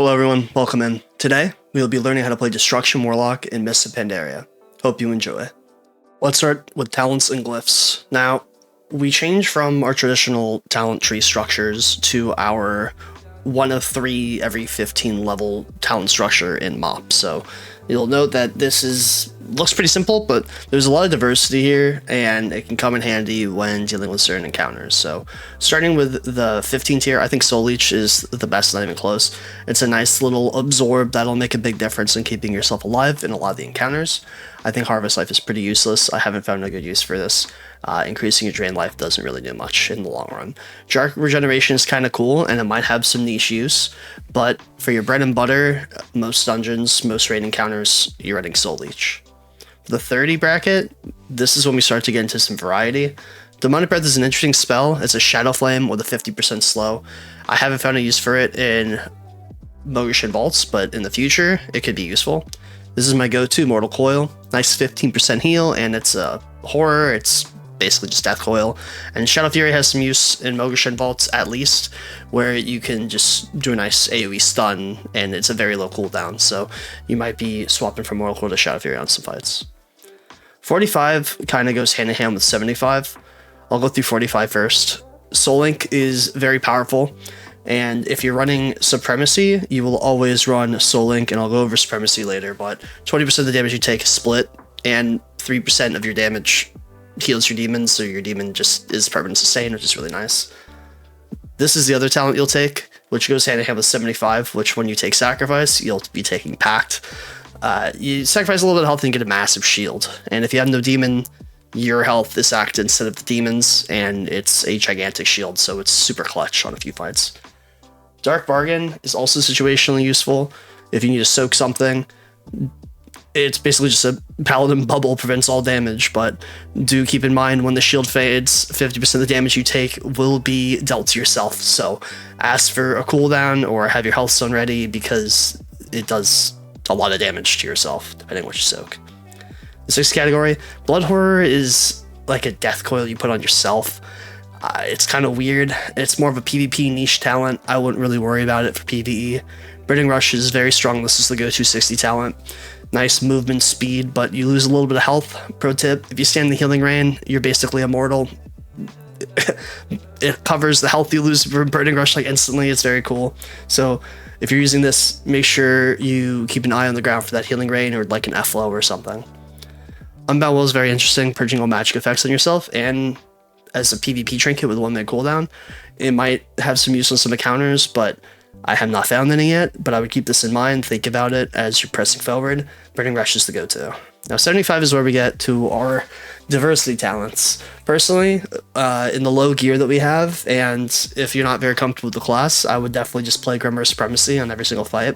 Hello everyone, welcome in. Today, we will be learning how to play Destruction Warlock in Mists of Pandaria. Hope you enjoy. Let's start with talents and glyphs. Now, we change from our traditional talent tree structures to our 1 of 3 every 15 level talent structure in MOP. So you'll note that this looks pretty simple, but there's a lot of diversity here, and it can come in handy when dealing with certain encounters. So starting with the 15 tier, I think Soul Leech is the best, not even close. It's a nice little absorb that'll make a big difference in keeping yourself alive in a lot of the encounters. I think Harvest Life is pretty useless. I haven't found a good use for this. Increasing your drain life doesn't really do much in the long run. Jark Regeneration is kind of cool, and it might have some niche use, but for your bread and butter, most dungeons, most raid encounters, you're running Soul Leech. For the 30 bracket, this is when we start to get into some variety. Demonic Breath is an interesting spell. It's a Shadow Flame with a 50% slow. I haven't found a use for it in Mogushin Vaults, but in the future, it could be useful. This is my go-to, Mortal Coil. Nice 15% heal, and it's a horror. It's basically just Death Coil. And Shoutout Fear has some use in Mogushin Vaults, at least, where you can just do a nice AoE stun, and it's a very low cooldown, so you might be swapping from Mortal Coil to Shoutout Fear on some fights. 45 kind of goes hand in hand with 75. I'll go through 45 first. Soul Link is very powerful, and if you're running Supremacy, you will always run Soul Link, and I'll go over Supremacy later, but 20% of the damage you take is split, and 3% of your damage heals your demons, so your demon just is permanent sustain, which is really nice. This is the other talent you'll take, which goes hand in hand with 75, which when you take Sacrifice, you'll be taking Pact. You sacrifice a little bit of health and get a massive shield, and if you have no demon, your health is acted instead of the demons, and it's a gigantic shield, so it's super clutch on a few fights. Dark Bargain is also situationally useful. If you need to soak something, it's basically just a paladin bubble, prevents all damage, but do keep in mind when the shield fades, 50% of the damage you take will be dealt to yourself, so ask for a cooldown or have your health stone ready because it does a lot of damage to yourself, depending on what you soak. The 6th category, Blood Horror is like a Death Coil you put on yourself. It's kind of weird. It's more of a PvP niche talent. I wouldn't really worry about it for PvE. Burning Rush is very strong. This is the go-to 60 talent. Nice movement speed, but you lose a little bit of health. Pro tip, if you stand in the Healing Rain, you're basically immortal. It covers the health you lose from Burning Rush like instantly. It's very cool. So if you're using this, make sure you keep an eye on the ground for that Healing Rain or like an F-Low or something. Unbound Will is very interesting, purging all magic effects on yourself, and as a PvP trinket with 1 minute cooldown. It might have some use on some encounters, but I have not found any yet, but I would keep this in mind, think about it as you're pressing forward. Burning Rush is the go-to. Now 75 is where we get to our diversity talents. Personally, in the low gear that we have, and if you're not very comfortable with the class, I would definitely just play Grimoire Supremacy on every single fight.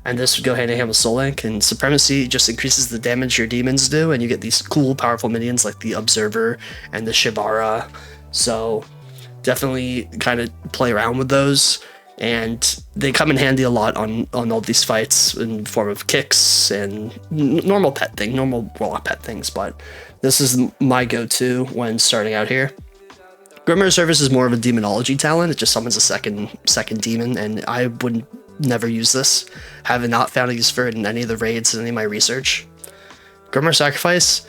And this would go hand in hand with Soul Link, and Supremacy just increases the damage your demons do, and you get these cool, powerful minions like the Observer and the Shibara. So definitely kind of play around with those, and they come in handy a lot on all these fights in form of kicks and normal Warlock pet things, but this is my go-to when starting out here. Grimoire Service is more of a demonology talent. It just summons a second demon, and I would never use this. Have not found a use for it in any of the raids in any of my research. Grimoire Sacrifice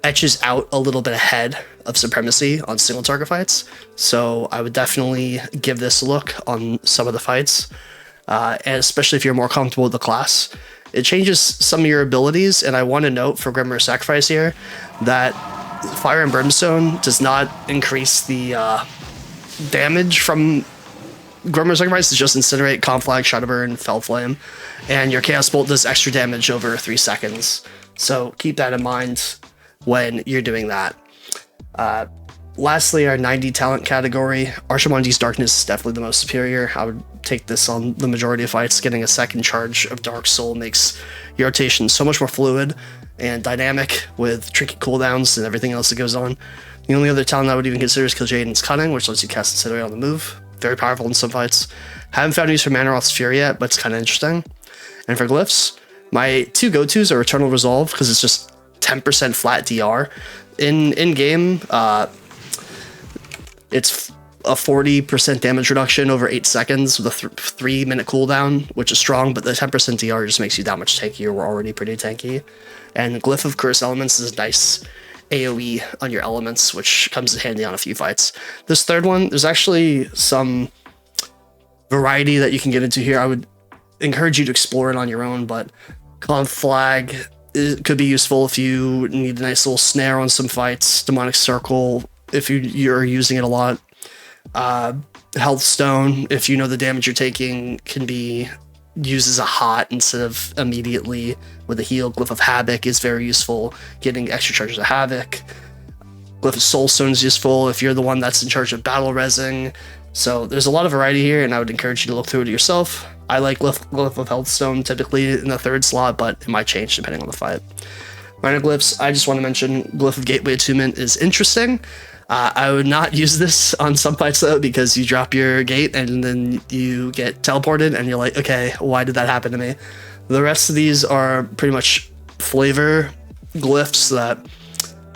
etches out a little bit ahead of Supremacy on single target fights, so I would definitely give this a look on some of the fights, and especially if you're more comfortable with the class. It changes some of your abilities, and I want to note for Grimoire Sacrifice here that Fire and Brimstone does not increase the damage from Grimoire Sacrifice. Is just Incinerate, Conflag, Shadowburn, Fell Flame, and your Chaos Bolt does extra damage over 3 seconds, so keep that in mind when you're doing that. Lastly, our 90 talent category, Arshamandi's Darkness is definitely the most superior. I would take this on the majority of fights. Getting a second charge of Dark Soul makes your rotation so much more fluid and dynamic with tricky cooldowns and everything else that goes on. The only other talent I would even consider is kill Jade and its Cunning, which lets you cast Incinerate on the move. Very powerful in some fights. Haven't found use for Manaroth's Fury yet, but it's kind of interesting. And for Glyphs, my 2 go-tos are Eternal Resolve, because it's just 10% flat DR. In game, it's a 40% damage reduction over 8 seconds with a 3-minute cooldown, which is strong, but the 10% DR just makes you that much tankier. We're already pretty tanky. And Glyph of Curse Elements is a nice AoE on your elements, which comes in handy on a few fights. This third one, there's actually some variety that you can get into here. I would encourage you to explore it on your own, but Conf Flag could be useful if you need a nice little snare on some fights. Demonic Circle, if you're using it a lot. Health Stone, if you know the damage you're taking, can be used as a hot instead of immediately with a heal. Glyph of Havoc is very useful, getting extra charges of Havoc. Glyph of Soulstone is useful if you're the one that's in charge of battle resing. So there's a lot of variety here, and I would encourage you to look through it yourself. I like Glyph of Healthstone typically in the 3rd slot, but it might change depending on the fight. Minor Glyphs, I just want to mention Glyph of Gateway Attunement is interesting. I would not use this on some fights though, because you drop your gate and then you get teleported and you're like, okay, why did that happen to me? The rest of these are pretty much flavor glyphs that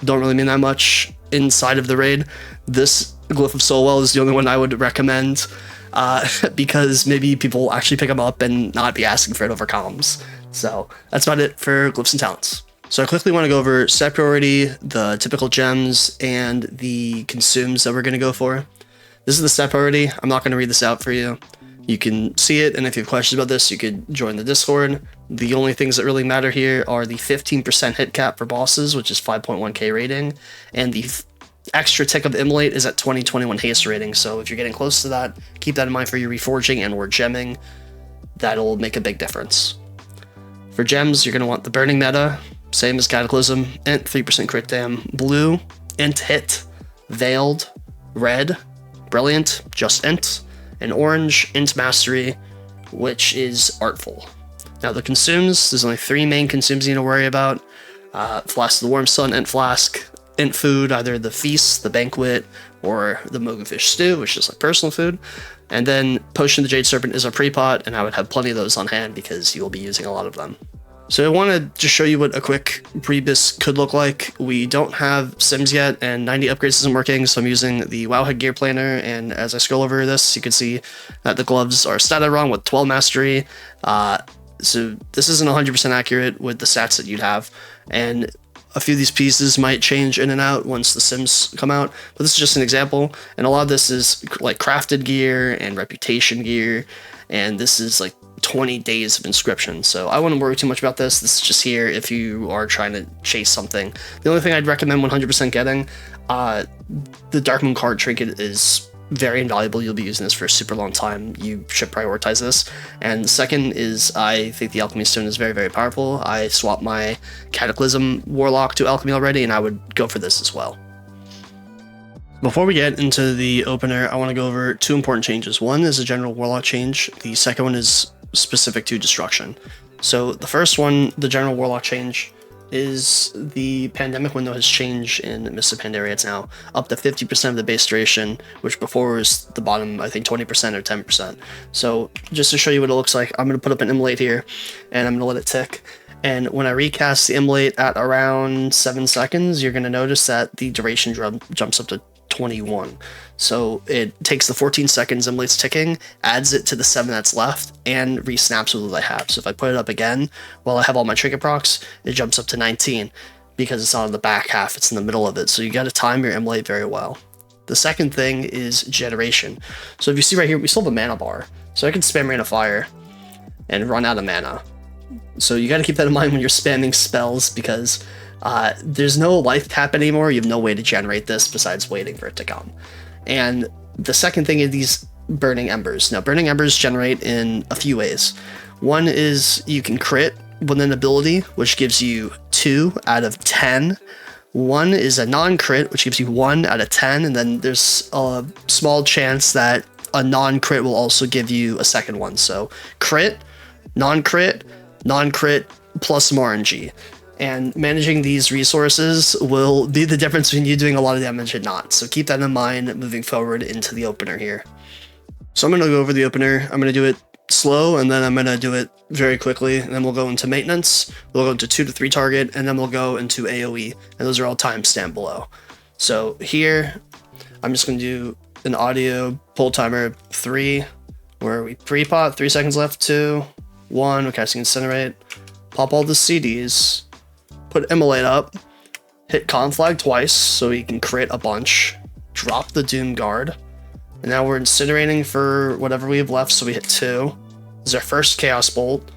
don't really mean that much inside of the raid. This Glyph of Soulwell is the only one I would recommend because maybe people actually pick them up and not be asking for it over comms. So that's about it for Glyphs and Talents. So I quickly want to go over set priority, the typical gems, and the consumes that we're going to go for. This is the set priority. I'm not going to read this out for you. You can see it, and if you have questions about this, you could join the Discord. The only things that really matter here are the 15% hit cap for bosses, which is 5.1k rating, and the extra tick of Immolate is at 2021 haste rating. So if you're getting close to that, keep that in mind for your reforging and or gemming. That'll make a big difference. For gems, you're going to want the Burning meta. Same as Cataclysm, Int 3% crit dam, Blue, Int hit, Veiled, Red, Brilliant, just Int, and Orange, Int Mastery, which is Artful. Now the consumes, there's only 3 main consumes you need to worry about. Flask of the Warm Sun, Int Flask, Int Food, either the Feast, the Banquet, or the Mogufish Stew, which is like personal food. And then Potion of the Jade Serpent is a Prepot, and I would have plenty of those on hand because you will be using a lot of them. So I wanted to show you what a quick PreBiS could look like. We don't have Sims yet, and 90 upgrades isn't working, so I'm using the Wowhead Gear Planner, and as I scroll over this, you can see that the gloves are statted wrong with 12 Mastery. So this isn't 100% accurate with the stats that you'd have, and a few of these pieces might change in and out once the Sims come out, but this is just an example, and a lot of this is like crafted gear and reputation gear, and this is like 20 days of inscription, so I wouldn't worry too much about this. This is just here if you are trying to chase something. The only thing I'd recommend 100% getting, the Darkmoon card trinket is very invaluable. You'll be using this for a super long time. You should prioritize this. And the second is, I think the Alchemy Stone is very, very powerful. I swapped my Cataclysm Warlock to Alchemy already, and I would go for this as well. Before we get into the opener, I want to go over 2 important changes. One is a general Warlock change. The second one is specific to Destruction. So the first one, the general Warlock change, is the pandemic window has changed in Mists of Pandaria. It's now up to 50% of the base duration, which before was the bottom, I think 20% or 10%. So just to show you what it looks like, I'm going to put up an Immolate here, and I'm going to let it tick. And when I recast the Immolate at around 7 seconds, you're going to notice that the duration jumps up to 21. So it takes the 14 seconds Immolate's ticking, adds it to the 7 that's left, and resnaps with what I have. So if I put it up again while I have all my trinket procs, it jumps up to 19 because it's not on the back half, it's in the middle of it. So you got to time your Immolate very well. The second thing is generation. So if you see right here, we still have a mana bar. So I can spam Rain of Fire and run out of mana. So you got to keep that in mind when you're spamming spells, because there's no life cap anymore. You have no way to generate this besides waiting for it to come. And the second thing is these Burning Embers. Now, Burning Embers generate in a few ways. One is you can crit with an ability, which gives you 2 out of 10. One is a non-crit, which gives you 1 out of 10. And then there's a small chance that a non-crit will also give you a second one. So crit, non-crit, non-crit, plus some RNG. And managing these resources will be the difference between you doing a lot of damage and not. So keep that in mind moving forward into the opener here. So I'm going to go over the opener. I'm going to do it slow, and then I'm going to do it very quickly. And then we'll go into maintenance. We'll go into 2 to 3 target, and then we'll go into AoE. And those are all timestamped below. So here, I'm just going to do an audio pull timer 3, where we prepot, 3 seconds left, 2, 1, we're casting Incinerate, pop all the CDs, put Immolate up, hit Conflag twice so we can create a bunch, drop the Doom Guard, and now we're incinerating for whatever we have left, so we hit 2. This is our first Chaos Bolt.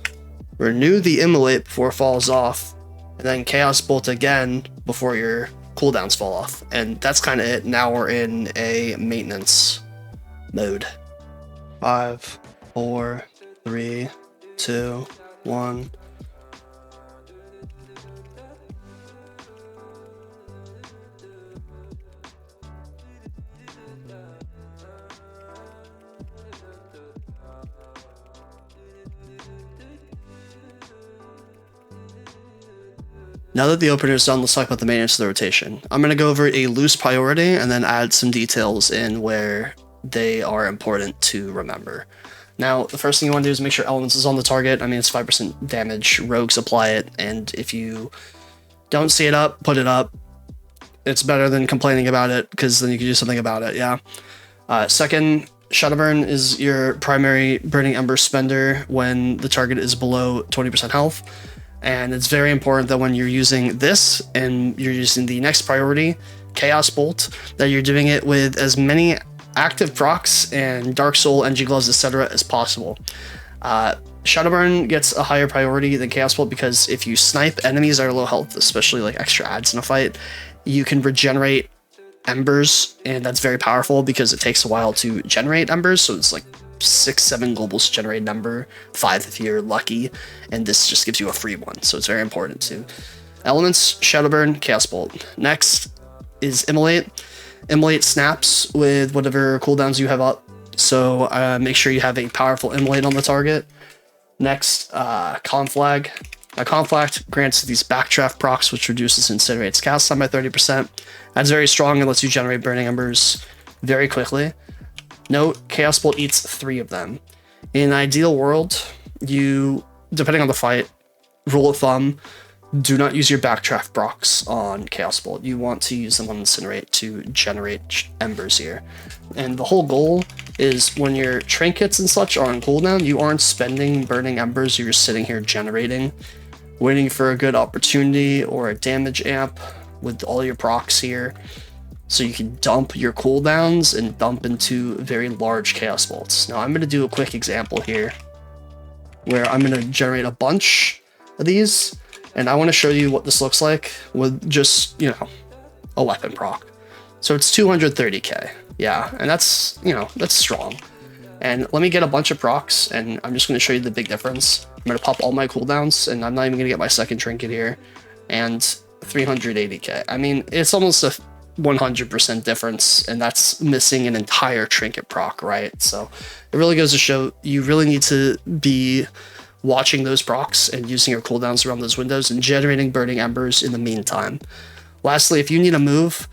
Renew the Immolate before it falls off, and then Chaos Bolt again before your cooldowns fall off. And that's kind of it. Now we're in a maintenance mode. 5, 4, 3, 2, 1. Now that the opener is done, let's talk about the maintenance of the rotation. I'm going to go over a loose priority and then add some details in where they are important to remember. Now, the first thing you want to do is make sure Elements is on the target. I mean, it's 5% damage. Rogues apply it, and if you don't see it up, put it up. It's better than complaining about it, because then you can do something about it, yeah. Second, Shadowburn is your primary Burning Ember spender when the target is below 20% health. And it's very important that when you're using this and you're using the next priority, Chaos Bolt, that you're doing it with as many active procs and Dark Soul, NG Gloves, etc. as possible. Shadowburn gets a higher priority than Chaos Bolt because if you snipe enemies that are low health, especially like extra adds in a fight, you can regenerate embers, and that's very powerful because it takes a while to generate embers, so it's like 6-7 globals to generate an ember, 5 if you're lucky, and this just gives you a free one, so it's very important too. Elements, Shadowburn, Chaos Bolt. Next is Immolate. Immolate snaps with whatever cooldowns you have up, so make sure you have a powerful Immolate on the target. Next, Conflag. Conflag grants these backdraft procs, which reduces Incinerate's cast time by 30%. That's very strong and lets you generate Burning Embers very quickly. Note, Chaos Bolt eats 3 of them. In an ideal world, you, depending on the fight, rule of thumb, do not use your backdraft procs on Chaos Bolt. You want to use them on Incinerate to generate embers here. And the whole goal is when your trinkets and such are on cooldown, you aren't spending burning embers, you're sitting here generating, waiting for a good opportunity or a damage amp with all your procs here, so you can dump your cooldowns and dump into very large Chaos Bolts. Now I'm going to do a quick example here, where I'm going to generate a bunch of these, and I want to show you what this looks like with just, you know, a weapon proc. So it's 230k, yeah, and that's, you know, that's strong. And let me get a bunch of procs, and I'm just going to show you the big difference. I'm going to pop all my cooldowns, and I'm not even going to get my second trinket here, and 380k. I mean, it's almost a 100% difference, and that's missing an entire trinket proc, right? So it really goes to show you really need to be watching those procs and using your cooldowns around those windows and generating burning embers in the meantime. Lastly, if you need a move,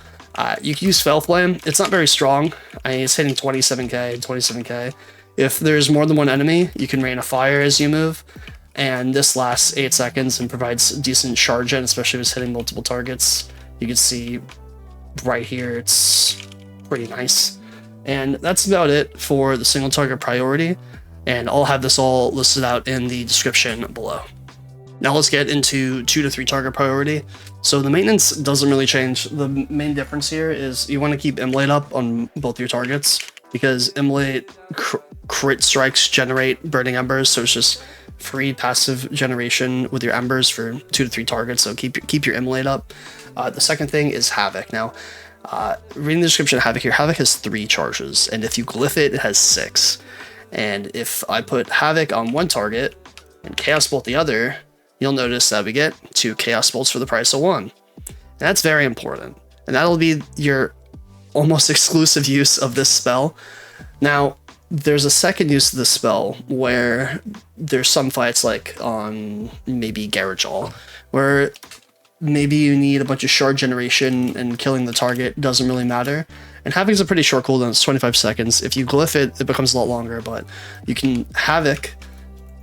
you can use Fell Flame. It's not very strong. I mean, it's hitting 27k and 27k. If there's more than one enemy, you can rain a fire as you move, and this lasts 8 seconds and provides decent charge in, especially if it's hitting multiple targets. You can see right here, it's pretty nice. And that's about it for the single target priority, and I'll have this all listed out in the description below. Now let's get into 2 to 3 target priority. So the maintenance doesn't really change. The main difference here is you want to keep Immolate up on both your targets, because Immolate crit strikes generate burning embers, so it's just free passive generation with your embers for 2 to 3 targets, so keep your Immolate up. The second thing is Havoc. Now, reading the description of Havoc here, Havoc has 3 charges, and if you glyph it, it has 6. And if I put Havoc on one target and Chaos Bolt the other, you'll notice that we get 2 Chaos Bolts for the price of 1. And that's very important, and that'll be your almost exclusive use of this spell. Now, there's a second use of this spell where there's some fights like on maybe Garajal, where maybe you need a bunch of shard generation and killing the target doesn't really matter. And Havoc's a pretty short cooldown, it's 25 seconds. If you glyph it, it becomes a lot longer, but you can Havoc,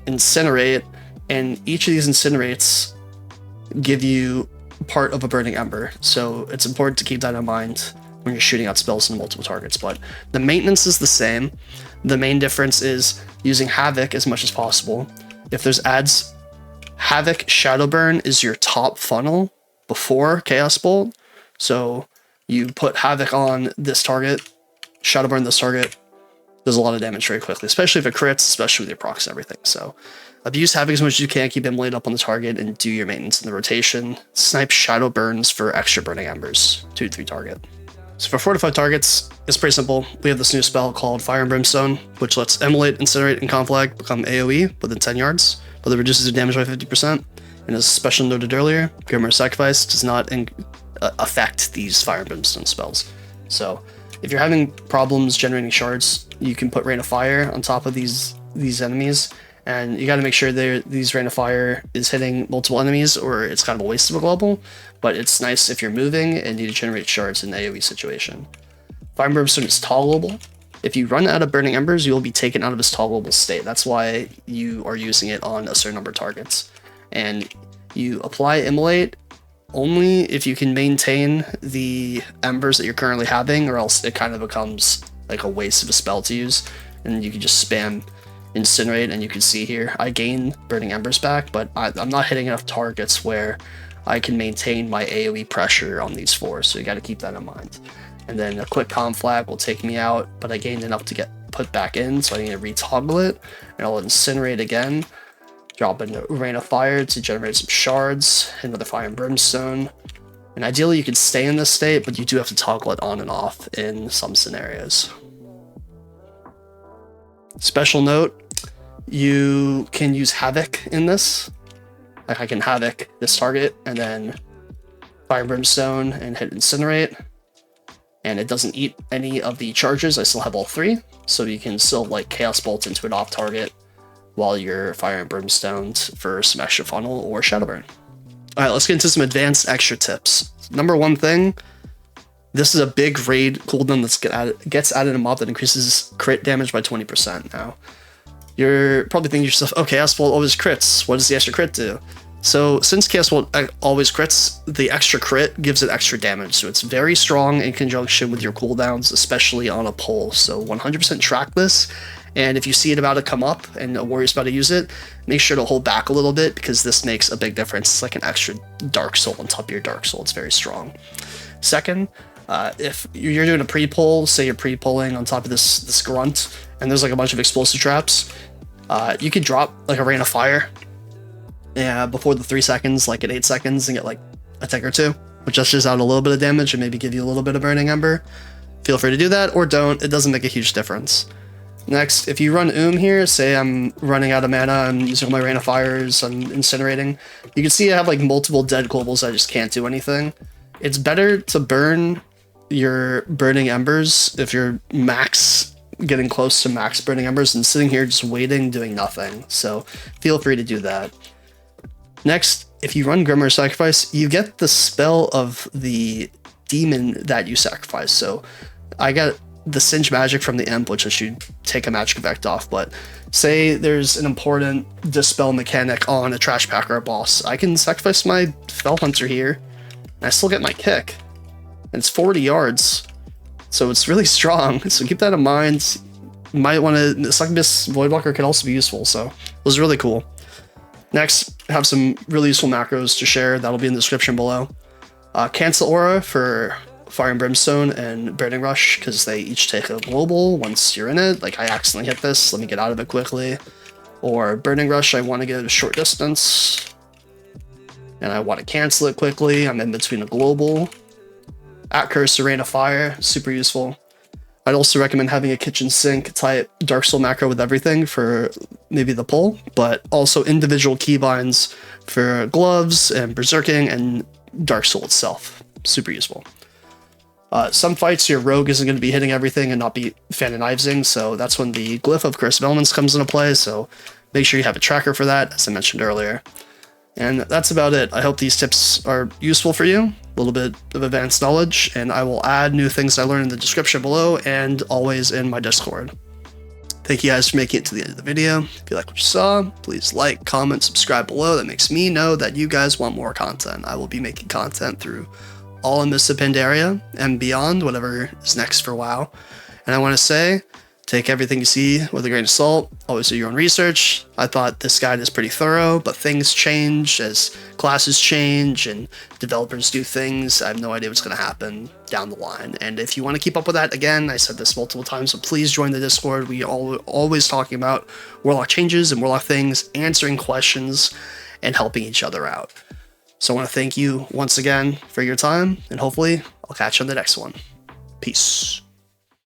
Incinerate, and each of these Incinerates give you part of a Burning Ember. So it's important to keep that in mind when you're shooting out spells into multiple targets, but the maintenance is the same. The main difference is using Havoc as much as possible. If there's ads, Havoc Shadowburn is your top funnel before Chaos Bolt. So you put Havoc on this target, Shadowburn this target, does a lot of damage very quickly, especially if it crits, especially with your procs and everything. So abuse Havoc as much as you can, keep Immolate up on the target, and do your maintenance in the rotation. Snipe Shadow Burns for extra Burning Embers, 2-3 target. So for fortified targets, it's pretty simple. We have this new spell called Fire and Brimstone, which lets Immolate, Incinerate, and Conflag become AoE within 10 yards, but it reduces your damage by 50%. And as special noted earlier, Grimmer Sacrifice does not affect these Fire and Brimstone spells. So if you're having problems generating shards, you can put Rain of Fire on top of these enemies, and you got to make sure these Rain of Fire is hitting multiple enemies, or it's kind of a waste of a global, but it's nice if you're moving and need to generate shards in an AoE situation. Fire and Brimstone is toggleable. If you run out of Burning Embers, you will be taken out of this toggleable state. That's why you are using it on a certain number of targets. And you apply Immolate only if you can maintain the embers that you're currently having, or else it kind of becomes like a waste of a spell to use, and you can just spam Incinerate. And you can see here I gain Burning Embers back, but I'm not hitting enough targets where I can maintain my AoE pressure on these four, so you got to keep that in mind. And then a quick Conflag will take me out, but I gained enough to get put back in, so I need to retoggle it, and I'll Incinerate again, drop in a Rain of Fire to generate some shards, another Fire and Brimstone, and ideally you can stay in this state, but you do have to toggle it on and off in some scenarios. Special note, you can use Havoc in this. Like I can Havoc this target and then Fire and Brimstone and hit Incinerate, and it doesn't eat any of the charges. I still have all three, so you can still like Chaos Bolt into an off target while you're Fire and Brimstone for some extra funnel or Shadowburn. All right, let's get into some advanced extra tips. Number one thing, this is a big raid cooldown that gets added in a mob that increases crit damage by 20%. Now, you're probably thinking to yourself, okay, Chaos Bolt always crits. What does the extra crit do? So since Chaos Bolt always crits, the extra crit gives it extra damage. So it's very strong in conjunction with your cooldowns, especially on a pull. So 100% track this. And if you see it about to come up and a warrior's about to use it, make sure to hold back a little bit, because this makes a big difference. It's like an extra Dark Soul on top of your Dark Soul. It's very strong. Second, if you're doing a pre-pull, say you're pre-pulling on top of this grunt, and there's like a bunch of explosive traps, you could drop like a Rain of Fire before the 3 seconds, like at 8 seconds, and get like a tick or two, which just out a little bit of damage and maybe give you a little bit of Burning Ember. Feel free to do that, or don't. It doesn't make a huge difference. Next, if you run here, say I'm running out of mana, I'm using all my Rain of Fires, I'm incinerating, you can see I have like multiple dead globals, I just can't do anything. It's better to burn your Burning Embers if you're getting close to max Burning Embers, and sitting here just waiting, doing nothing. So feel free to do that. Next, if you run Grimmer Sacrifice, you get the spell of the demon that you sacrifice. So I got the Singe Magic from the Imp, which I should take a magic effect off, but say there's an important dispel mechanic on a trash pack or a boss, I can sacrifice my Fell Hunter here, and I still get my kick. And it's 40 yards, so it's really strong, so keep that in mind. You might want to, Succubus Voidwalker could also be useful, so it was really cool. Next, I have some really useful macros to share, that'll be in the description below. Cancelaura for Fire and Brimstone and Burning Rush, because they each take a global once you're in it. Like I accidentally hit this, let me get out of it quickly. Or Burning Rush, I want to get a short distance, and I want to cancel it quickly, I'm in between a global. At Cursor, Rain of Fire, super useful. I'd also recommend having a kitchen sink type Dark Soul macro with everything for maybe the pull, but also individual keybinds for gloves and berserking and Dark Soul itself. Super useful. Some fights your rogue isn't going to be hitting everything and not be fan and knivesing, so that's when the Glyph of Curse of Elements comes into play, so make sure you have a tracker for that, as I mentioned earlier. And that's about it. I hope these tips are useful for you, a little bit of advanced knowledge, and I will add new things I learned in the description below and always in my Discord. Thank you guys for making it to the end of the video. If you like what you saw, please like, comment, subscribe below. That makes me know that you guys want more content. I will be making content through all in Mists of Pandaria and beyond, whatever is next for WoW. And I want to say, take everything you see with a grain of salt. Always do your own research. I thought this guide is pretty thorough, but things change as classes change and developers do things. I have no idea what's going to happen down the line. And if you want to keep up with that, again, I said this multiple times, so please join the Discord. We always talking about Warlock changes and Warlock things, answering questions, and helping each other out. So I want to thank you once again for your time, and hopefully I'll catch you on the next one. Peace.